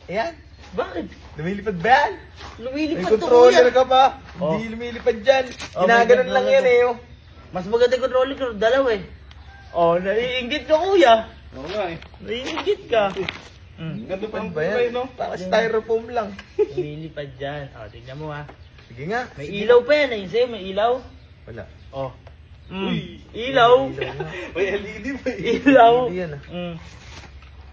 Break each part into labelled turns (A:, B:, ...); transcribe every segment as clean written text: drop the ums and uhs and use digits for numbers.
A: Ayan.
B: Bakit?
A: Lumilipad ba yan?
B: Lumilipad
A: May
B: to,
A: controller
B: kuya.
A: ka pa.
B: Oh.
A: Hindi lumilipad dyan.
B: Oh,
A: Ginaganon
B: may
A: lang yan
B: controller.
A: eh. Oh.
B: Mas maganda yung controller ko, dalawa eh. Oh, naiinggit ka kuya.
C: Oo nga eh.
B: Naiinggit ka.
C: Ganda pa
A: Ano
C: ang
A: ba
C: kulay,
A: yan?
C: no?
A: Para styrofoam lang.
B: Lumilipad dyan. Oh, tingnan mo ha.
A: Sige nga.
B: May
A: Sige.
B: ilaw pa yan eh. Sa'yo may ilaw.
A: Wala.
B: Oh.
C: Uy.
B: Ilaw.
C: May LED pa eh.
B: Ilaw.
A: Hindi yan ah.
B: Yung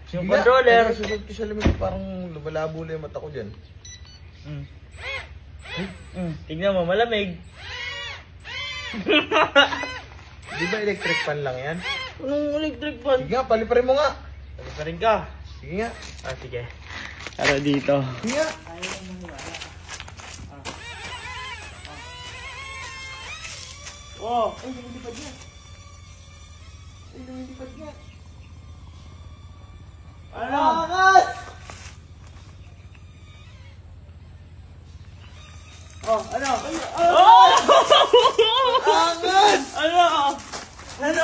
A: Sige nga.
B: controller.
A: Kaya susunod ko sa lamig. Parang lumalabo na yung mata ko dyan.
B: Tingnan mo, malamig.
A: Di ba electric fan lang yan?
B: Anong electric fan?
A: Sige nga, paliparin mo nga.
B: Sabi pa rin ka.
A: Sige nga.
B: Ah, sige. Tara dito.
A: Sige nga.
B: Oh,
A: Ay, lumilipad nga. Ay, lumilipad nga.
B: ano?
A: Angas!
B: Oh, ano? Oh!
A: Angas!
B: Ano? Ano? Ano?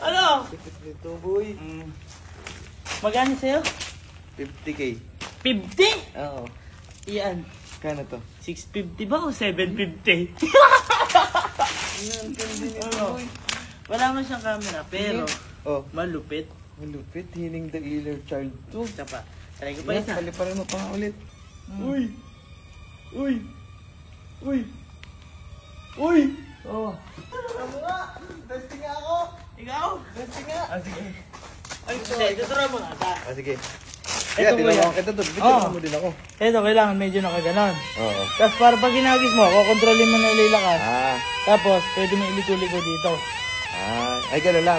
B: Ano?
A: Ito, boy.
B: Magkano sa'yo?
A: 50k.
B: 50?
A: Oo.
B: Iyan.
A: Kano to?
B: 650 ba o 750?
A: Yan, hindi nito,
B: Ano?
A: boy.
B: Wala man siyang camera, pero
A: Oh,
B: malupit.
A: malupit. Hiling the Healer Child 2.
B: Isa pa. Try ko pa
A: Yan,
B: isa.
A: paliparin mo pa nga ulit.
C: Uy! Uy! Uy! Uy!
B: Oh.
A: Ano nga? Testing nga ako.
B: Ikaw?
A: Testing nga.
B: Ah, sige. Ay, hindi. Tuturo mo nga ta.
A: Ah, sige.
B: Ito,
A: Kaya,
B: kuya.
A: tinawag kita doon.
B: Oo.
A: Bigyan mo din ako.
B: Ito, kailangan medyo nakaganon.
A: Oo.
B: Tapos para pag ginagis mo, kukontrolin mo na ililakas.
A: Ah.
B: Tapos, pwede mo iliko-liko dito.
A: Ay, gano'n lang.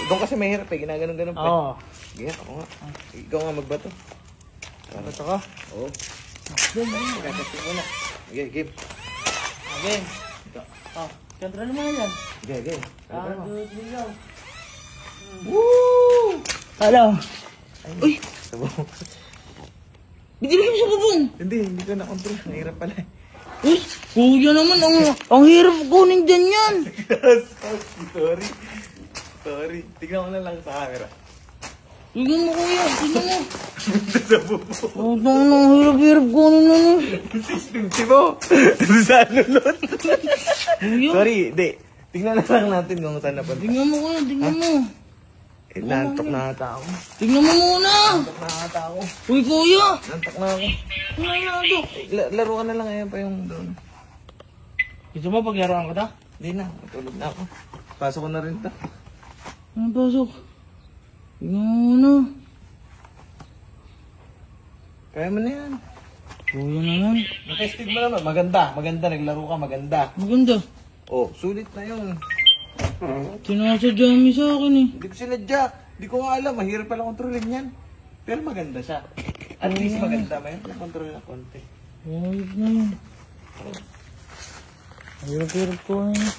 A: Doon kasi mahirap eh. Ginaganon-ganon pa.
B: Oo.
A: Sige, ako nga. Ikaw nga magbato.
B: Bato ko.
A: Oo. Kakasing mo na. Sige, game.
B: Okay. Ito. Oh, kontrol mo na yan.
A: Sige, game.
B: Ah, good go.
A: Woo!
B: Hello.
A: Uy! Sabong.
B: Bigyan mo sa bubong.
A: Hindi ko na-control. Mahirap pala eh.
B: Uy, kuya naman, ang hirap kunin din yan.
A: Sorry. Tignan ko na lang sa camera.
B: Tignan mo kuya, tignan mo. Ang hirap-hirap kunin na nun.
A: 650 mo! Sa lulot.
B: Kuya,
A: Sorry, hindi. Tignan na lang natin kung saan napunta.
B: tignan mo kuya, tignan mo.
A: Nantok na ata ako.
B: Tignan mo muna.
A: Nantok na ata ako.
B: Uy kuya.
A: Nantok na ako.
B: Nanalo.
A: Laro ka na lang ngayon pa yung doon.
B: Gusto mo paglaruan ko ta?
A: Hindi na, matulog na ako. Pasok ko na rin ta.
B: Ano pasok? Tignan mo muna.
A: Kaya mo na yan.
B: Kuya naman.
A: Nakestig mo naman. Maganda, naglaro ka, maganda.
B: Maganda.
A: Oh, sulit na yun.
B: Sinasadya mo sa akin eh.
A: Hindi ko sinadya. Hindi ko nga alam, mahirap pala kontrolin yan. Pero maganda siya. At least maganda. May kontrol na konti.
B: Ayos na yun. Hirap-hirap ko eh.